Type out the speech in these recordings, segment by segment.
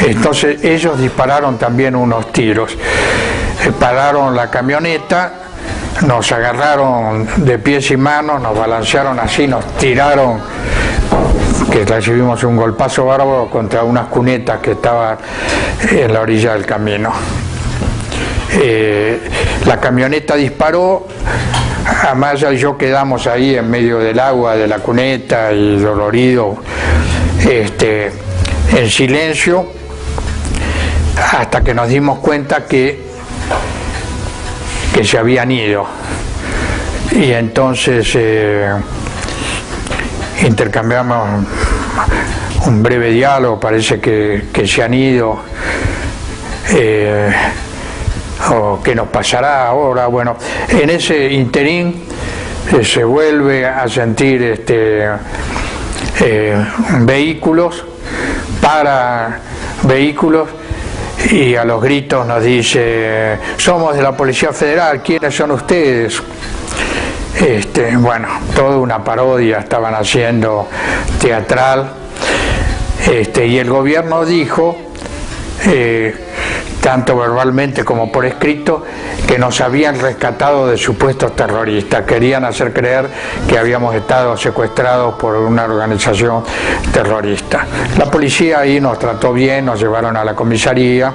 Entonces ellos dispararon también unos tiros, pararon la camioneta, nos agarraron de pies y manos, nos balancearon así, nos tiraron, que recibimos un golpazo bárbaro contra unas cunetas que estaban en la orilla del camino. La camioneta disparó, Amaya y yo quedamos ahí en medio del agua de la cuneta y dolorido, en silencio, hasta que nos dimos cuenta que se habían ido. Y entonces intercambiamos un breve diálogo, parece que se han ido, o qué nos pasará ahora. Bueno, en ese interín se vuelve a sentir vehículos, para vehículos, y a los gritos nos dice: somos de la Policía Federal, ¿quiénes son ustedes? Bueno, toda una parodia estaban haciendo, teatral, y el gobierno dijo, tanto verbalmente como por escrito, que nos habían rescatado de supuestos terroristas. Querían hacer creer que habíamos estado secuestrados por una organización terrorista. La policía ahí nos trató bien, nos llevaron a la comisaría,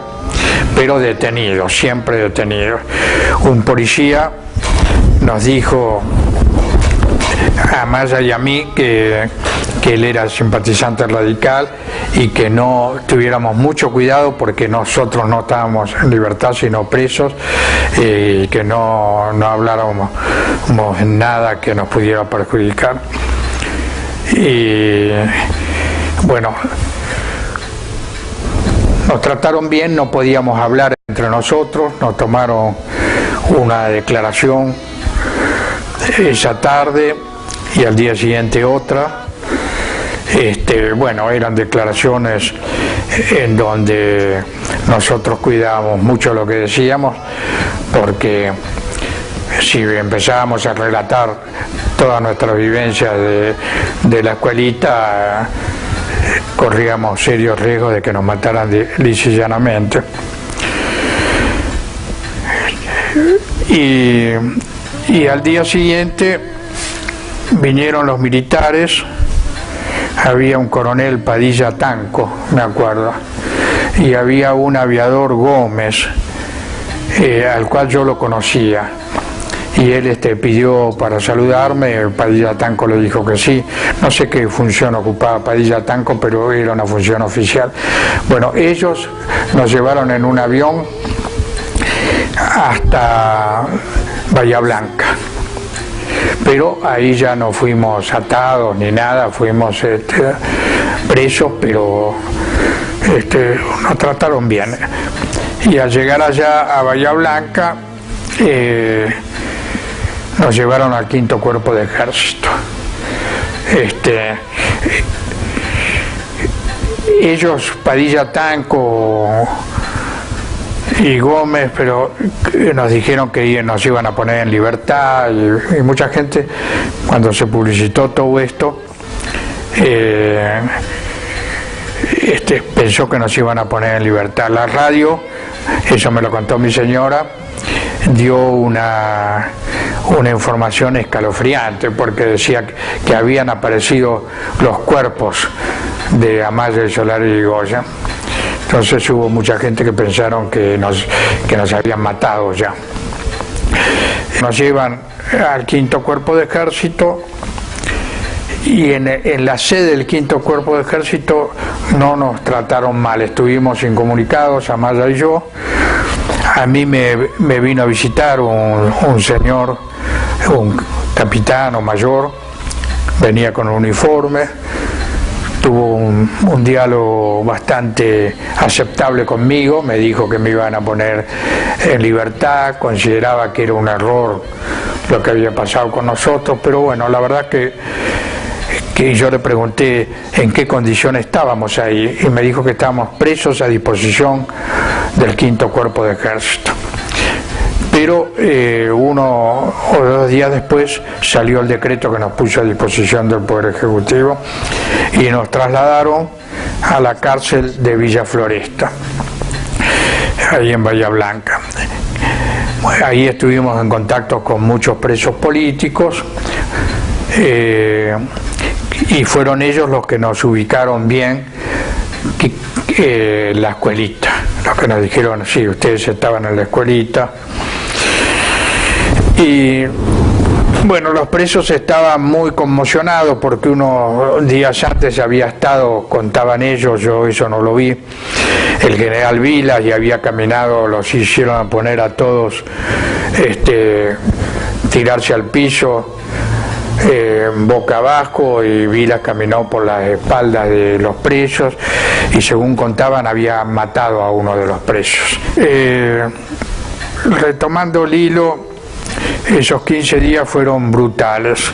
pero detenidos, siempre detenidos. Un policía nos dijo a Amaya y a mí que él era simpatizante radical y que no tuviéramos mucho cuidado porque nosotros no estábamos en libertad sino presos, y que no habláramos nada que nos pudiera perjudicar. Y bueno, nos trataron bien, no podíamos hablar entre nosotros, nos tomaron una declaración esa tarde y al día siguiente otra. Bueno, eran declaraciones en donde nosotros cuidábamos mucho lo que decíamos, porque si empezábamos a relatar todas nuestras vivencias de la escuelita, corríamos serios riesgos de que nos mataran lisa y llanamente. Y al día siguiente vinieron los militares. Había un coronel Padilla Tanco, me acuerdo, y había un aviador Gómez, al cual yo lo conocía, y él pidió para saludarme. Padilla Tanco le dijo que sí. No sé qué función ocupaba Padilla Tanco, pero era una función oficial. Bueno, ellos nos llevaron en un avión hasta Bahía Blanca, pero ahí ya no fuimos atados ni nada, fuimos presos, pero nos trataron bien. Y al llegar allá a Bahía Blanca, nos llevaron al 5º Cuerpo de Ejército. Ellos, Padilla Tanco y Gómez, pero nos dijeron que nos iban a poner en libertad, y mucha gente, cuando se publicitó todo esto, pensó que nos iban a poner en libertad. La radio, eso me lo contó mi señora, dio una información escalofriante, porque decía que habían aparecido los cuerpos de Amaya y Solari y Goya. Entonces hubo mucha gente que pensaron que nos habían matado ya. Nos llevan al 5º Cuerpo de Ejército, y en la sede del 5º Cuerpo de Ejército no nos trataron mal, estuvimos incomunicados, Amaya y yo. A mí me vino a visitar un señor, un capitán o mayor, venía con un uniforme. Tuvo un diálogo bastante aceptable conmigo, me dijo que me iban a poner en libertad, consideraba que era un error lo que había pasado con nosotros, pero bueno, la verdad que yo le pregunté en qué condiciones estábamos ahí, y me dijo que estábamos presos a disposición del 5º Cuerpo de Ejército. Pero 1 o 2 días después salió el decreto que nos puso a disposición del Poder Ejecutivo y nos trasladaron a la cárcel de Villa Floresta, ahí en Bahía Blanca. Bueno, ahí estuvimos en contacto con muchos presos políticos, y fueron ellos los que nos ubicaron bien la escuelita, los que nos dijeron, sí, ustedes estaban en la escuelita. Y bueno, los presos estaban muy conmocionados porque unos días antes había estado, contaban ellos, yo eso no lo vi, el general Vilas, y había caminado, los hicieron poner a todos, tirarse al piso, boca abajo, y Vilas caminó por las espaldas de los presos y según contaban había matado a uno de los presos. Retomando el hilo, esos 15 días fueron brutales.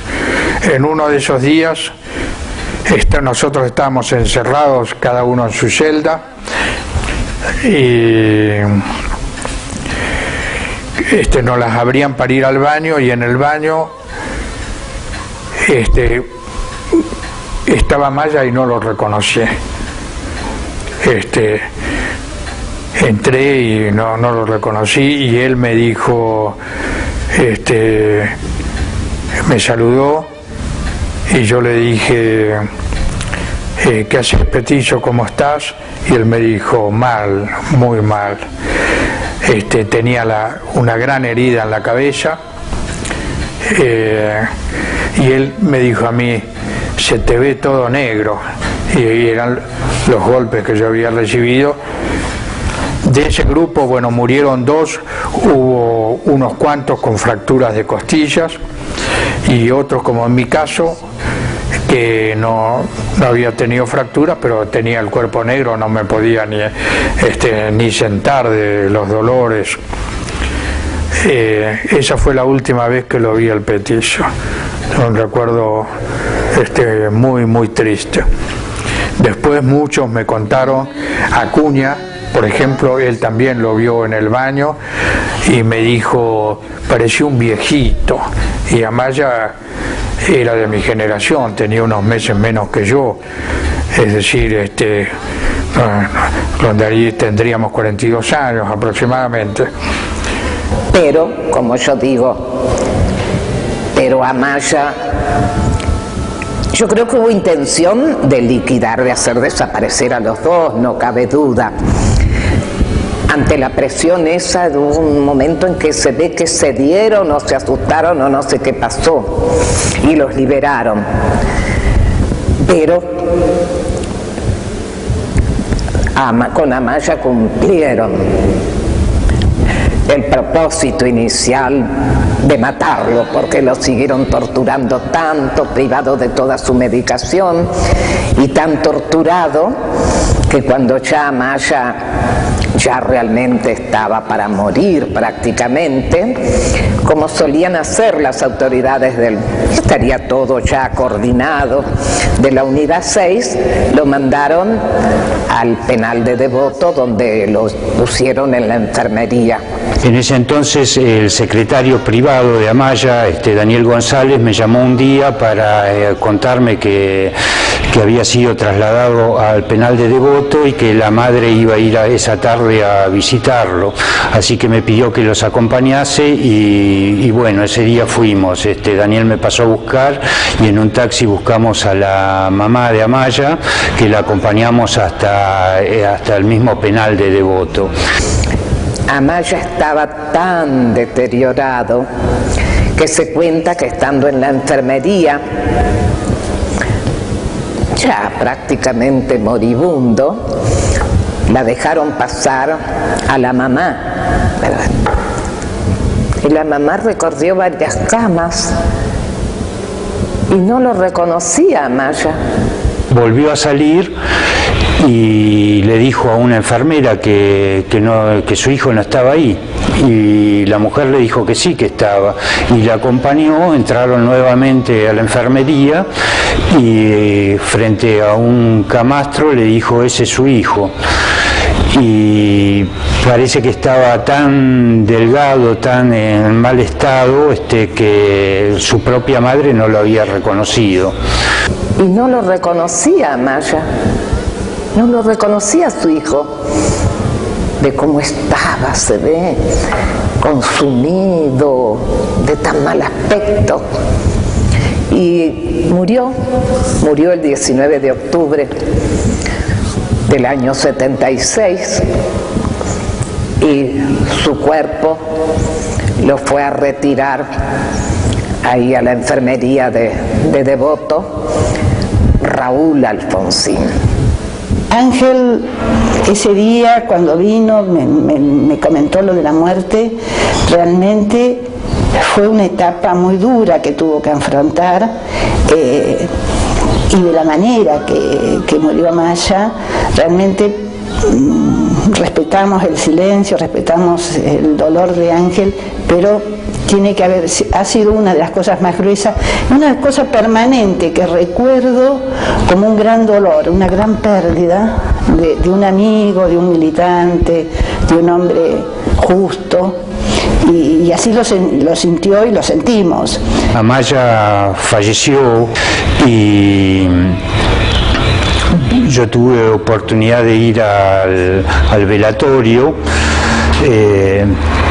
En uno de esos días nosotros estábamos encerrados, cada uno en su celda, y nos las abrían para ir al baño, y en el baño estaba Maya y no lo reconocí. Entré y no lo reconocí, y él me dijo, me saludó, y yo le dije, ¿qué haces, Petizo? ¿Cómo estás? Y él me dijo, mal, muy mal. Tenía una gran herida en la cabeza, y él me dijo a mí, se te ve todo negro, y eran los golpes que yo había recibido. De ese grupo, bueno, murieron 2, hubo unos cuantos con fracturas de costillas, y otros, como en mi caso, que no había tenido fracturas, pero tenía el cuerpo negro, no me podía ni sentar de los dolores. Esa fue la última vez que lo vi al Petizo, un recuerdo muy, muy triste. Después muchos me contaron, Acuña, por ejemplo, él también lo vio en el baño y me dijo, parecía un viejito, y Amaya era de mi generación, tenía unos meses menos que yo, es decir, donde allí tendríamos 42 años aproximadamente. Pero, como yo digo, pero Amaya, yo creo que hubo intención de liquidar, de hacer desaparecer a los dos, no cabe duda. Ante la presión esa, hubo un momento en que se ve que cedieron o se asustaron o no sé qué pasó, y los liberaron. Pero con Amaya cumplieron el propósito inicial de matarlo, porque lo siguieron torturando tanto, privado de toda su medicación, y tan torturado que cuando ya Amaya ya realmente estaba para morir prácticamente, como solían hacer las autoridades estaría todo ya coordinado, de la unidad 6, lo mandaron al penal de Devoto, donde lo pusieron en la enfermería. En ese entonces el secretario privado de Amaya, Daniel González, me llamó un día para contarme que había sido trasladado al penal de Devoto y que la madre iba a ir esa tarde a visitarlo, así que me pidió que los acompañase y bueno, ese día fuimos. Daniel me pasó a buscar y en un taxi buscamos a la mamá de Amaya, que la acompañamos hasta el mismo penal de Devoto. Amaya estaba tan deteriorado que se cuenta que estando en la enfermería, ya prácticamente moribundo, la dejaron pasar a la mamá. Y la mamá recorrió varias camas y no lo reconocía a Amaya. Volvió a salir y le dijo a una enfermera que su hijo no estaba ahí, y la mujer le dijo que sí, que estaba, y la acompañó. Entraron nuevamente a la enfermería y frente a un camastro le dijo, ese es su hijo, y parece que estaba tan delgado, tan en mal estado, que su propia madre no lo había reconocido. Y no lo reconocía Amaya. no lo reconocía a su hijo, de cómo estaba, se ve, consumido, de tan mal aspecto. Y murió el 19 de octubre del año 76, y su cuerpo lo fue a retirar ahí a la enfermería de Devoto Raúl Alfonsín. Ángel, ese día cuando vino me comentó lo de la muerte. Realmente fue una etapa muy dura que tuvo que afrontar, y de la manera que murió Amaya, realmente respetamos el silencio, respetamos el dolor de Ángel, pero ha sido una de las cosas más gruesas, una cosa permanente que recuerdo como un gran dolor, una gran pérdida de un amigo, de un militante, de un hombre justo, y así lo sintió y lo sentimos. Amaya falleció y yo tuve oportunidad de ir al velatorio,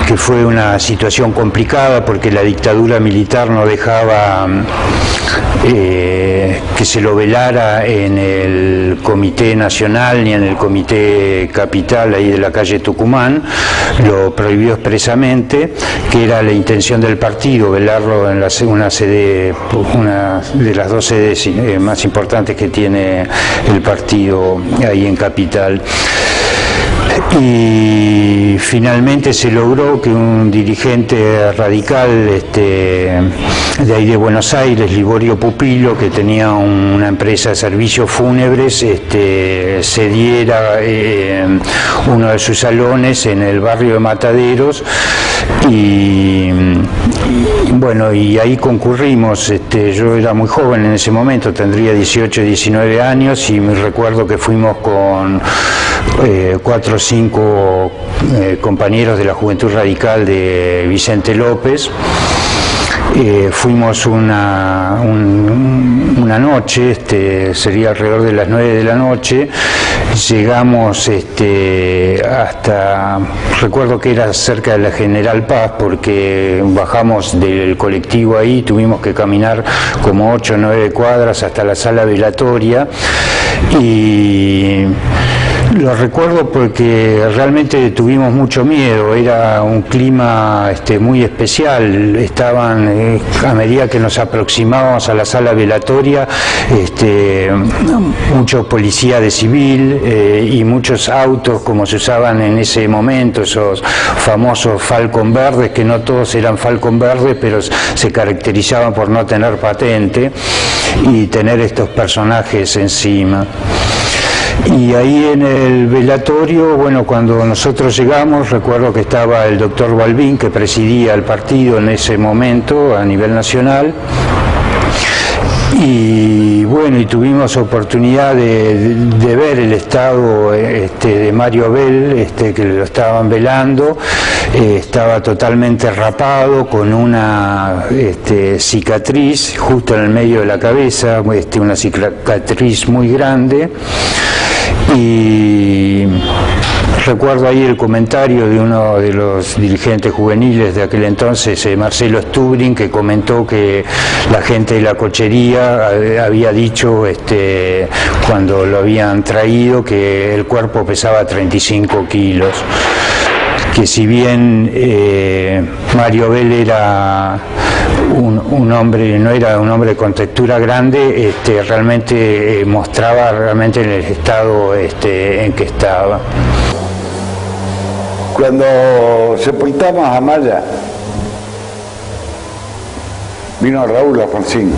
que fue una situación complicada porque la dictadura militar no dejaba que se lo velara en el Comité Nacional ni en el Comité Capital ahí de la calle Tucumán, lo prohibió expresamente, que era la intención del partido velarlo en una de las dos sedes más importantes que tiene el partido ahí en Capital. Y finalmente se logró que un dirigente radical de ahí de Buenos Aires, Liborio Pupilo, que tenía una empresa de servicios fúnebres, cediera uno de sus salones en el barrio de Mataderos, y bueno, y ahí concurrimos. Yo era muy joven en ese momento, tendría 18, 19 años, y me recuerdo que fuimos con 4 o 5 compañeros de la Juventud Radical de Vicente López. Fuimos una noche, sería alrededor de las 9 de la noche, llegamos hasta, recuerdo que era cerca de la General Paz, porque bajamos del colectivo ahí, tuvimos que caminar como 8 o 9 cuadras hasta la sala velatoria, y lo recuerdo porque realmente tuvimos mucho miedo, era un clima muy especial. Estaban, a medida que nos aproximábamos a la sala velatoria, muchos policías de civil y muchos autos como se usaban en ese momento, esos famosos Falcon verdes, que no todos eran Falcon verdes, pero se caracterizaban por no tener patente y tener estos personajes encima. Y ahí en el velatorio, bueno, cuando nosotros llegamos, recuerdo que estaba el doctor Balbín, que presidía el partido en ese momento a nivel nacional, y bueno, y tuvimos oportunidad de ver el estado de Mario Abel, que lo estaban velando. Estaba totalmente rapado, con una cicatriz justo en el medio de la cabeza, una cicatriz muy grande. Y recuerdo ahí el comentario de uno de los dirigentes juveniles de aquel entonces, Marcelo Stubrin, que comentó que la gente de la cochería había dicho cuando lo habían traído que el cuerpo pesaba 35 kilos. Que si bien Mario Abel era un hombre, no era un hombre con textura grande, realmente mostraba realmente el estado en que estaba. Cuando sepultamos a Amaya, vino Raúl Alfonsín.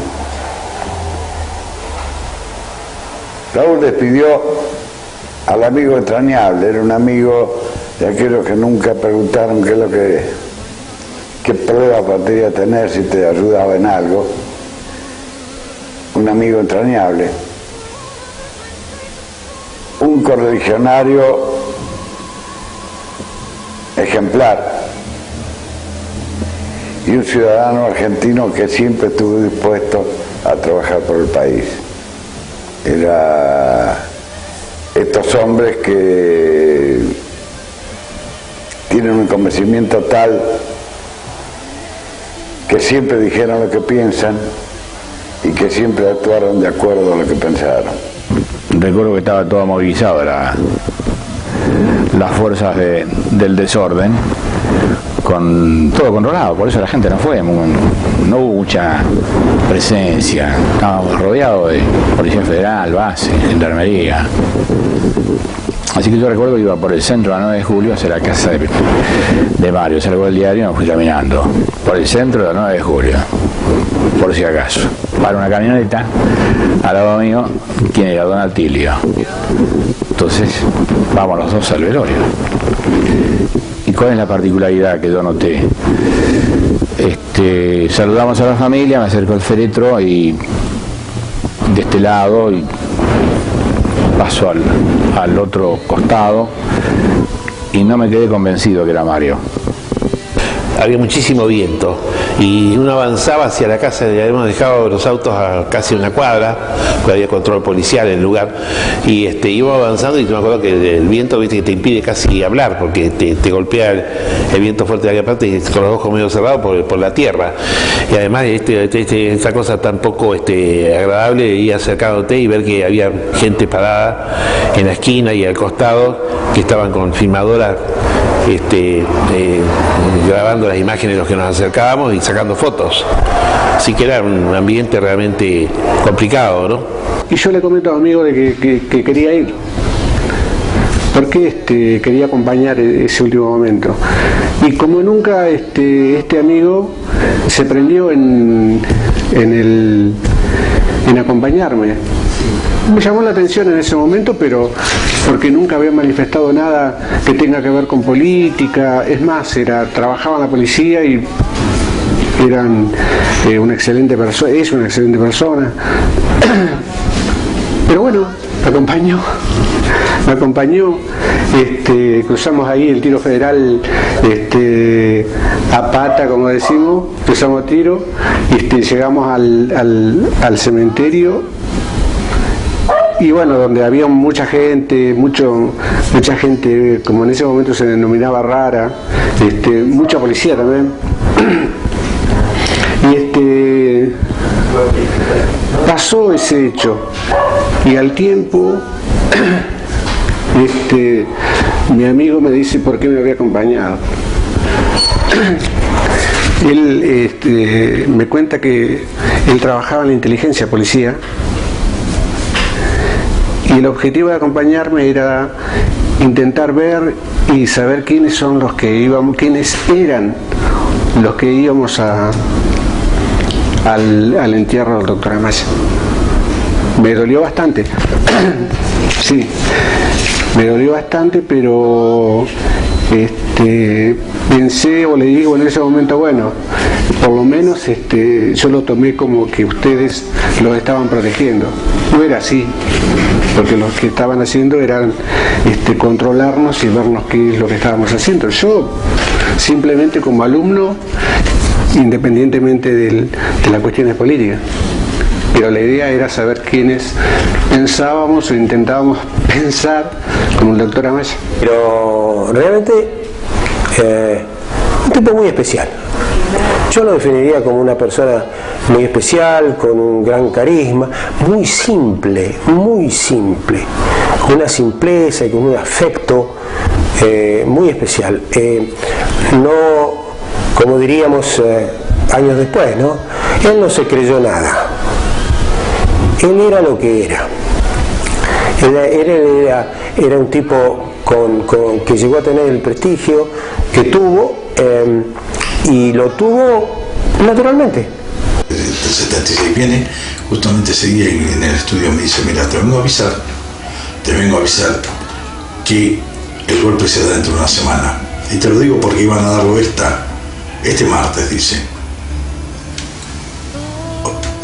Raúl despidió al amigo entrañable, era un amigo de aquellos que nunca preguntaron qué prueba podría tener si te ayudaba en algo. Un amigo entrañable, un correligionario ejemplar y un ciudadano argentino que siempre estuvo dispuesto a trabajar por el país. Era estos hombres que tienen un convencimiento tal que siempre dijeron lo que piensan y que siempre actuaron de acuerdo a lo que pensaron. Recuerdo que estaba todo movilizado, las fuerzas del desorden, con todo controlado, por eso la gente no fue, no hubo mucha presencia, estábamos rodeados de Policía Federal, base, gendarmería. Así que yo recuerdo que iba por el centro a 9 de julio hacia la casa de Mario, salgo del diario y me fui caminando por el centro de la 9 de julio, por si acaso. Para una camioneta, al lado mío, ¿quién era? Don Atilio. Entonces, vamos los dos al velorio. ¿Y cuál es la particularidad que yo noté? Saludamos a la familia, me acerco al féretro y de este lado y paso al otro costado y no me quedé convencido que era Mario. Había muchísimo viento y uno avanzaba hacia la casa, ya habíamos dejado los autos a casi una cuadra, porque había control policial en el lugar, y iba avanzando y me acuerdo que el viento, viste, que te impide casi hablar, porque te golpea el viento fuerte de aquella parte y con los ojos medio cerrados por la tierra, y además esa cosa tan poco agradable de ir acercándote y ver que había gente parada en la esquina y al costado que estaban con filmadoras grabando las imágenes de los que nos acercábamos y sacando fotos. Así que era un ambiente realmente complicado, ¿no? Y yo le comento a mi amigo de que quería ir, porque quería acompañar ese último momento. Y como nunca este amigo se prendió en acompañarme. Me llamó la atención en ese momento, pero porque nunca había manifestado nada que tenga que ver con política. Es más, trabajaba en la policía y eran una excelente persona, es una excelente persona. Pero bueno, me acompañó, cruzamos ahí el tiro federal a pata, como decimos, cruzamos tiro, llegamos al cementerio. Y bueno, donde había mucha gente, como en ese momento se denominaba rara, mucha policía también. Y pasó ese hecho. Y al tiempo, mi amigo me dice por qué me había acompañado. Él me cuenta que él trabajaba en la inteligencia policía. Y el objetivo de acompañarme era intentar ver y saber quiénes eran los que íbamos al entierro del doctor Amaya. Me dolió bastante. Sí, me dolió bastante, pero pensé o le digo en ese momento, bueno, por lo menos yo lo tomé como que ustedes los estaban protegiendo. No era así, porque lo que estaban haciendo eran controlarnos y vernos qué es lo que estábamos haciendo. Yo simplemente como alumno, independientemente de las cuestiones políticas, pero la idea era saber quiénes pensábamos o intentábamos pensar como el doctor Amaya. Pero realmente un tipo muy especial. Yo lo definiría como una persona muy especial, con un gran carisma, muy simple, con una simpleza y con un afecto muy especial. No, como diríamos años después, ¿no? Él no se creyó nada. Él era lo que era. Era un tipo que llegó a tener el prestigio que tuvo y lo tuvo naturalmente. El 76 viene, justamente ese día en el estudio me dice, mira, te vengo a avisar que el golpe se da dentro de una semana. Y te lo digo porque iban a darlo este martes, dice.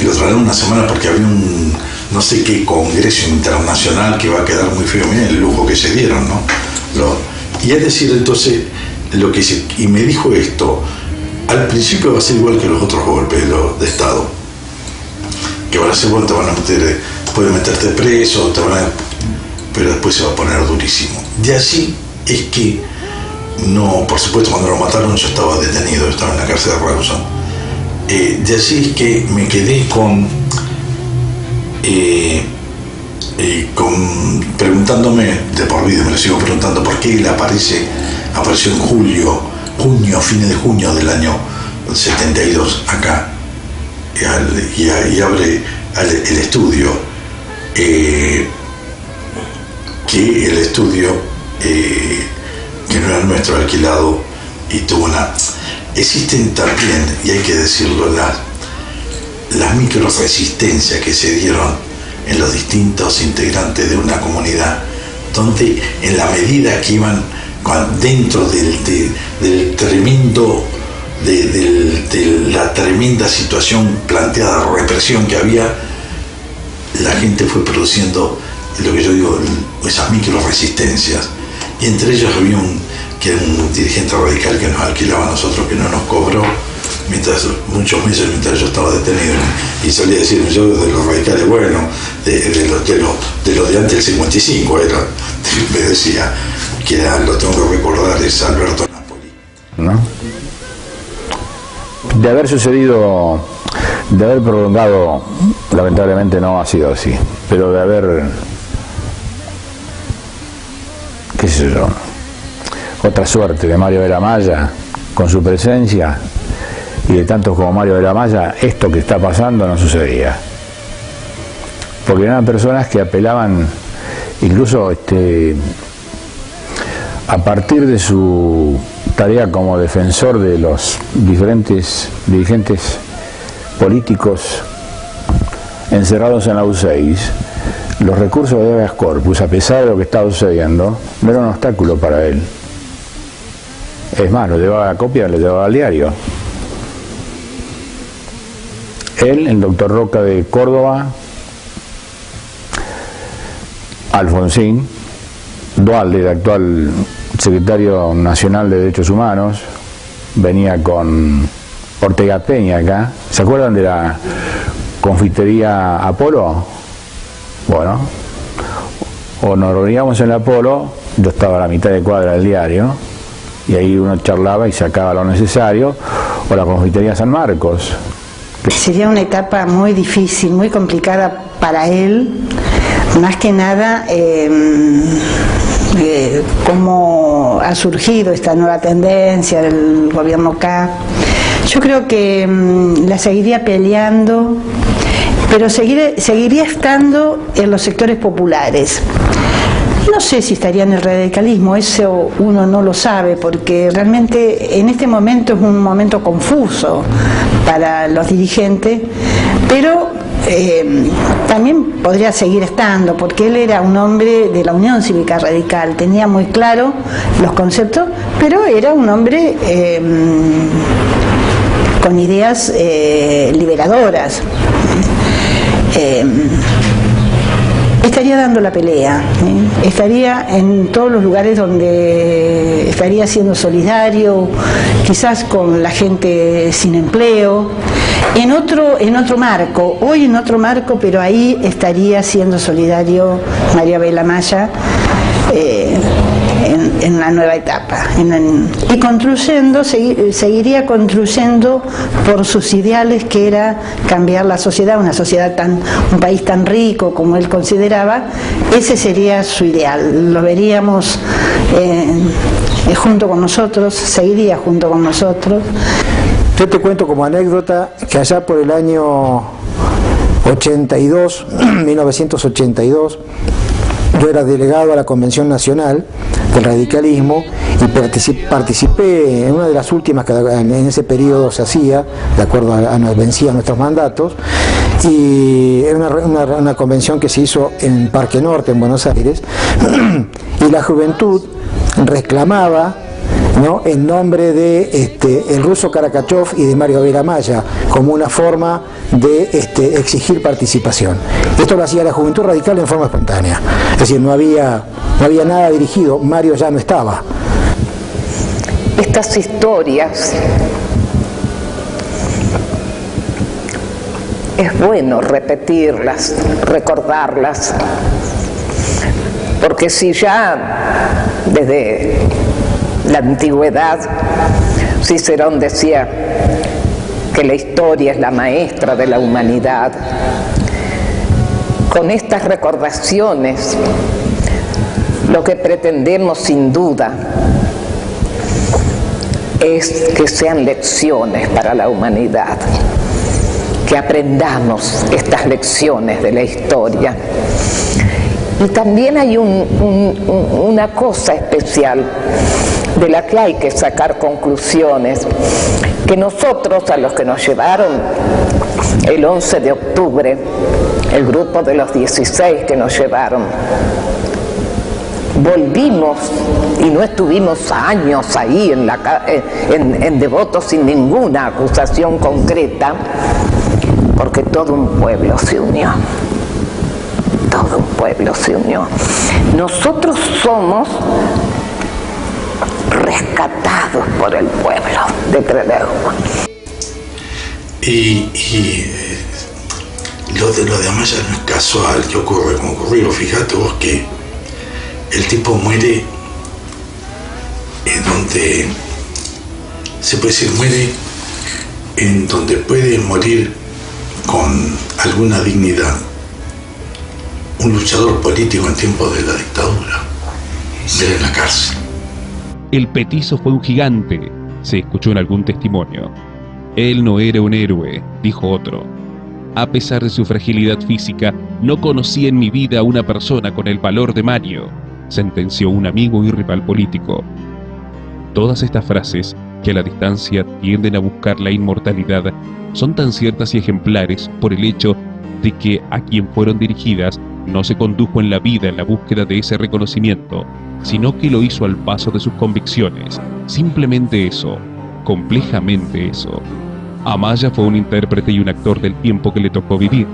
Y lo traerán una semana porque había un no sé qué congreso internacional que va a quedar muy feo. Miren el lujo que se dieron, ¿no? Y es decir, entonces, y me dijo esto, al principio va a ser igual que los otros golpes de Estado, que van a ser, bueno, te van a meter, pueden meterte preso, pero después se va a poner durísimo. De allí es que, no, por supuesto, cuando lo mataron yo estaba detenido, estaba en la cárcel de Rawson. De allí es que me quedé preguntándome de por vida, me lo sigo preguntando, por qué él apareció en junio, fines de junio del año 72 acá, y abre el estudio, que el estudio que no era nuestro, alquilado, y tuvo existen también, y hay que decirlo, las micro resistencias que se dieron en los distintos integrantes de una comunidad, donde en la medida que iban dentro del tremendo, de la tremenda situación planteada, represión que había, la gente fue produciendo lo que yo digo, esas micro resistencias, y entre ellos había un dirigente radical que nos alquilaba a nosotros, que no nos cobró muchos meses mientras yo estaba detenido, y solía decirme yo de los radicales, bueno, de los de antes del 55 era, me decía, que lo tengo que recordar, es Alberto Napoli, ¿no? De haber sucedido, de haber prolongado, lamentablemente no ha sido así, pero de haber, qué sé yo, otra suerte de Mario de la Maya con su presencia, y de tantos como Mario de la Maya, esto que está pasando no sucedía, porque eran personas que apelaban incluso a partir de su tarea como defensor de los diferentes dirigentes políticos encerrados en la U6, los recursos de habeas corpus, a pesar de lo que estaba sucediendo, no era un obstáculo para él. Es más, lo llevaba a copia, lo llevaba al diario. Él, el doctor Roca de Córdoba, Alfonsín, Duhalde, el actual secretario nacional de Derechos Humanos, venía con Ortega Peña acá. ¿Se acuerdan de la confitería Apolo? Bueno, o nos reuníamos en el Apolo, yo estaba a la mitad de cuadra del diario, y ahí uno charlaba y sacaba lo necesario, o la confitería San Marcos. Sería una etapa muy difícil, muy complicada para él, más que nada cómo ha surgido esta nueva tendencia del gobierno K. Yo creo que la seguiría peleando, pero seguiría estando en los sectores populares. No sé si estaría en el radicalismo, eso uno no lo sabe, porque realmente en este momento es un momento confuso para los dirigentes, pero también podría seguir estando, porque él era un hombre de la Unión Cívica Radical, tenía muy claro los conceptos, pero era un hombre con ideas liberadoras. Estaría dando la pelea, estaría en todos los lugares donde estaría siendo solidario, quizás con la gente sin empleo, en otro marco, hoy en otro marco, pero ahí estaría siendo solidario Mario de la Maya en la nueva etapa, y construyendo, seguiría construyendo por sus ideales, que era cambiar la sociedad, un país tan rico como él consideraba. Ese sería su ideal, lo veríamos junto con nosotros, seguiría junto con nosotros. Yo te cuento como anécdota que allá por el año 1982, yo era delegado a la Convención Nacional del Radicalismo y participé en una de las últimas que en ese periodo se hacía, de acuerdo a vencían nuestros mandatos, y era una convención que se hizo en Parque Norte, en Buenos Aires, y la juventud reclamaba, ¿no?, en nombre de el ruso Karakachov y de Mario de la Maya, como una forma de exigir participación. Esto lo hacía la Juventud Radical en forma espontánea, es decir, no había nada dirigido, Mario ya no estaba. Estas historias es bueno repetirlas, recordarlas, Porque si ya desde la antigüedad Cicerón decía que la historia es la maestra de la humanidad, con estas recordaciones lo que pretendemos sin duda es que sean lecciones para la humanidad, que aprendamos estas lecciones de la historia. Y también hay una cosa especial de la que hay que sacar conclusiones, que nosotros, a los que nos llevaron el 11 de octubre, el grupo de los 16 que nos llevaron, volvimos y no estuvimos años ahí en Devoto sin ninguna acusación concreta, porque todo un pueblo se unió. Todo un pueblo se unió. Nosotros somos rescatados por el pueblo de Trelew. Y lo de Amaya no es casual que ocurre como ocurrió. Fíjate vos que el tipo muere en donde se puede decir, muere en donde puede morir con alguna dignidad un luchador político en tiempos de la dictadura, muere en la cárcel. El petizo fue un gigante, se escuchó en algún testimonio. Él no era un héroe, dijo otro. A pesar de su fragilidad física, no conocí en mi vida a una persona con el valor de Mario, sentenció un amigo y rival político. Todas estas frases, que a la distancia tienden a buscar la inmortalidad, son tan ciertas y ejemplares por el hecho de que a quien fueron dirigidas no se condujo en la vida en la búsqueda de ese reconocimiento, sino que lo hizo al paso de sus convicciones. Simplemente eso, complejamente eso. Amaya fue un intérprete y un actor del tiempo que le tocó vivir.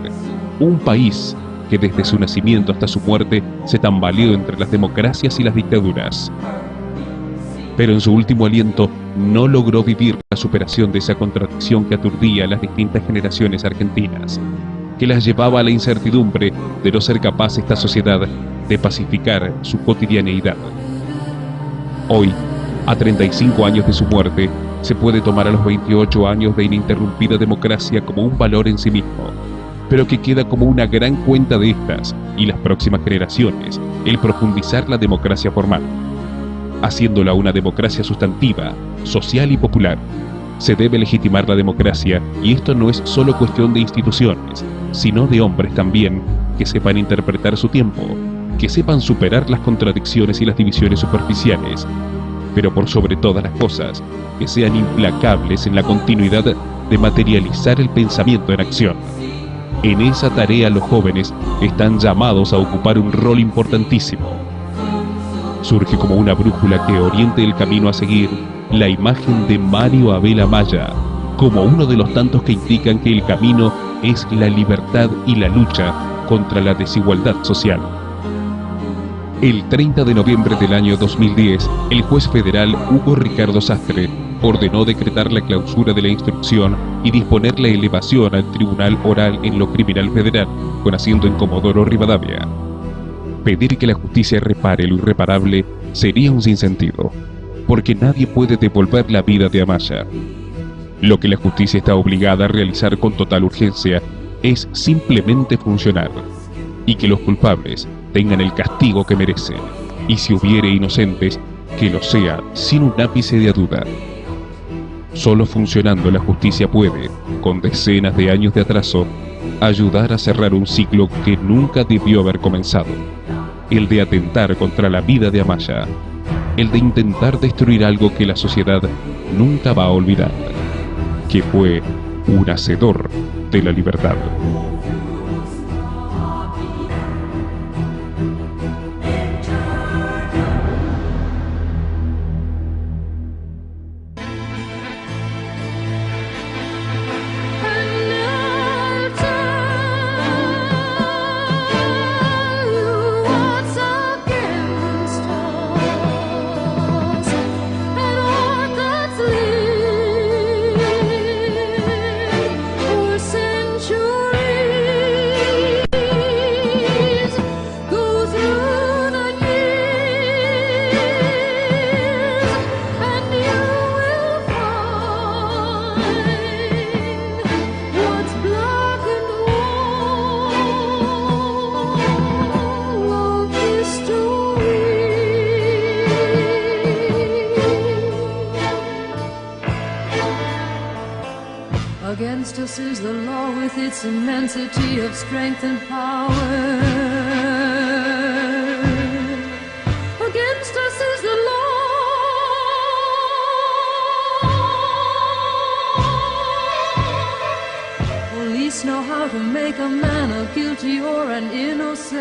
Un país que desde su nacimiento hasta su muerte se tambaleó entre las democracias y las dictaduras. Pero en su último aliento no logró vivir la superación de esa contradicción que aturdía a las distintas generaciones argentinas, que las llevaba a la incertidumbre de no ser capaz esta sociedad de pacificar su cotidianeidad. Hoy, a 35 años de su muerte, se puede tomar a los 28 años de ininterrumpida democracia como un valor en sí mismo, pero que queda como una gran cuenta de estas y las próximas generaciones el profundizar la democracia formal, haciéndola una democracia sustantiva, social y popular. Se debe legitimar la democracia, y esto no es solo cuestión de instituciones, sino de hombres también que sepan interpretar su tiempo, que sepan superar las contradicciones y las divisiones superficiales, pero por sobre todas las cosas, que sean implacables en la continuidad de materializar el pensamiento en acción. En esa tarea los jóvenes están llamados a ocupar un rol importantísimo. Surge como una brújula que oriente el camino a seguir la imagen de Mario Abel Amaya, como uno de los tantos que indican que el camino es la libertad y la lucha contra la desigualdad social. El 30 de noviembre del año 2010, el juez federal Hugo Ricardo Sastre ordenó decretar la clausura de la instrucción y disponer la elevación al Tribunal Oral en lo Criminal Federal, con asiento en Comodoro Rivadavia. Pedir que la justicia repare lo irreparable sería un sinsentido, porque nadie puede devolver la vida de Amaya. Lo que la justicia está obligada a realizar con total urgencia es simplemente funcionar, y que los culpables tengan el castigo que merecen, y si hubiere inocentes, que lo sea sin un ápice de duda. Solo funcionando la justicia puede, con decenas de años de atraso, ayudar a cerrar un ciclo que nunca debió haber comenzado, el de atentar contra la vida de Amaya, el de intentar destruir algo que la sociedad nunca va a olvidar, que fue un hacedor de la libertad. Centuries its immensity of strength and power. Against us is the law. Police know how to make a man a guilty or an innocent.